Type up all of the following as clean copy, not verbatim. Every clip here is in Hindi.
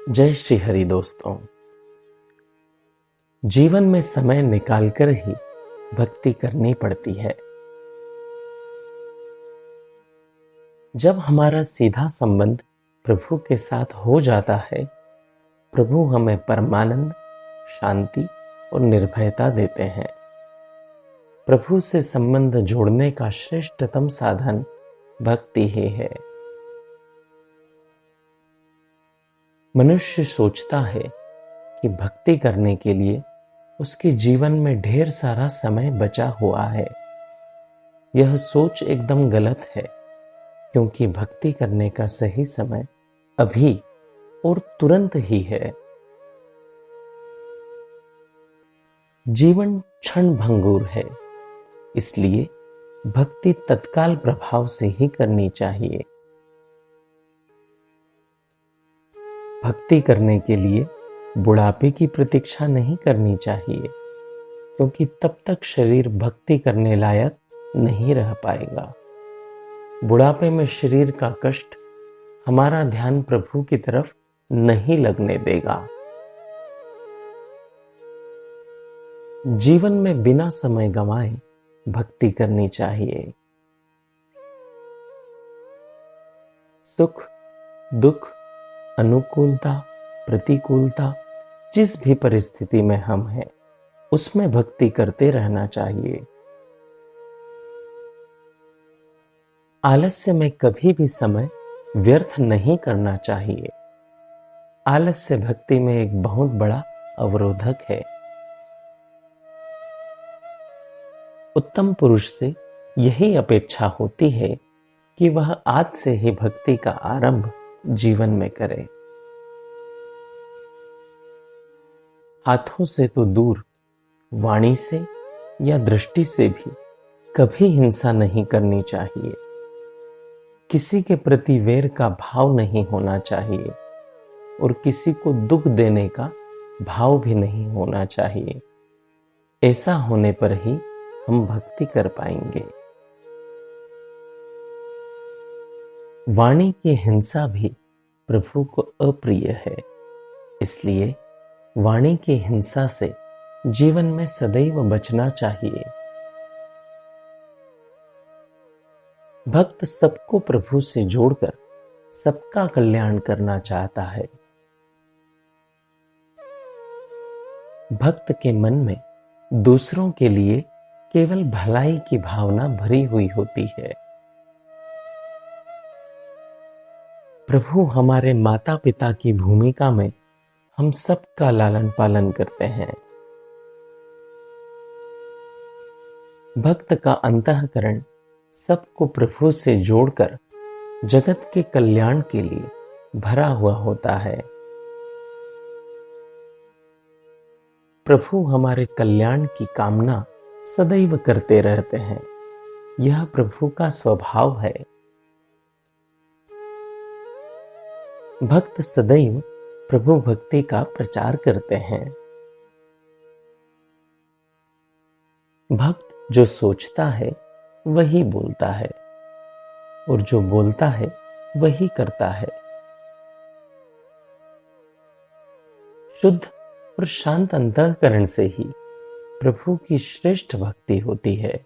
जय श्री हरि दोस्तों। जीवन में समय निकालकर ही भक्ति करनी पड़ती है। जब हमारा सीधा संबंध प्रभु के साथ हो जाता है, प्रभु हमें परमानंद, शांति और निर्भयता देते हैं। प्रभु से संबंध जोड़ने का श्रेष्ठतम साधन भक्ति ही है। मनुष्य सोचता है कि भक्ति करने के लिए उसके जीवन में ढेर सारा समय बचा हुआ है। यह सोच एकदम गलत है, क्योंकि भक्ति करने का सही समय अभी और तुरंत ही है। जीवन क्षण भंगुर है, इसलिए भक्ति तत्काल प्रभाव से ही करनी चाहिए। भक्ति करने के लिए बुढ़ापे की प्रतीक्षा नहीं करनी चाहिए, क्योंकि तब तक शरीर भक्ति करने लायक नहीं रह पाएगा। बुढ़ापे में शरीर का कष्ट हमारा ध्यान प्रभु की तरफ नहीं लगने देगा। जीवन में बिना समय गंवाए भक्ति करनी चाहिए। सुख, दुख, अनुकूलता, प्रतिकूलता, जिस भी परिस्थिति में हम हैं, उसमें भक्ति करते रहना चाहिए। आलस्य में कभी भी समय व्यर्थ नहीं करना चाहिए। आलस्य भक्ति में एक बहुत बड़ा अवरोधक है। उत्तम पुरुष से यही अपेक्षा होती है कि वह आज से ही भक्ति का आरंभ जीवन में करे। हाथों से तो दूर, वाणी से या दृष्टि से भी कभी हिंसा नहीं करनी चाहिए। किसी के प्रति वैर का भाव नहीं होना चाहिए और किसी को दुख देने का भाव भी नहीं होना चाहिए। ऐसा होने पर ही हम भक्ति कर पाएंगे। वाणी की हिंसा भी प्रभु को अप्रिय है, इसलिए वाणी की हिंसा से जीवन में सदैव बचना चाहिए। भक्त सबको प्रभु से जोड़कर सबका कल्याण करना चाहता है। भक्त के मन में दूसरों के लिए केवल भलाई की भावना भरी हुई होती है। प्रभु हमारे माता पिता की भूमिका में हम सबका लालन पालन करते हैं। भक्त का अंतःकरण सबको प्रभु से जोड़कर जगत के कल्याण के लिए भरा हुआ होता है। प्रभु हमारे कल्याण की कामना सदैव करते रहते हैं। यह प्रभु का स्वभाव है। भक्त सदैव प्रभु भक्ति का प्रचार करते हैं। भक्त जो सोचता है वही बोलता है, और जो बोलता है वही करता है। शुद्ध और शांत अंतःकरण से ही प्रभु की श्रेष्ठ भक्ति होती है।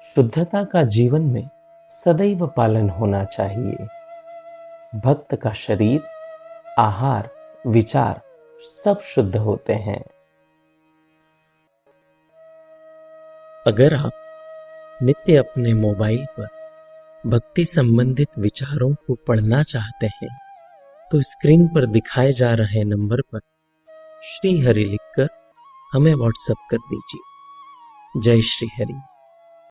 शुद्धता का जीवन में सदैव पालन होना चाहिए। भक्त का शरीर, आहार, विचार सब शुद्ध होते हैं। अगर आप नित्य अपने मोबाइल पर भक्ति संबंधित विचारों को पढ़ना चाहते हैं, तो स्क्रीन पर दिखाए जा रहे नंबर पर श्री हरि लिखकर हमें व्हाट्सएप कर दीजिए। जय श्री हरि।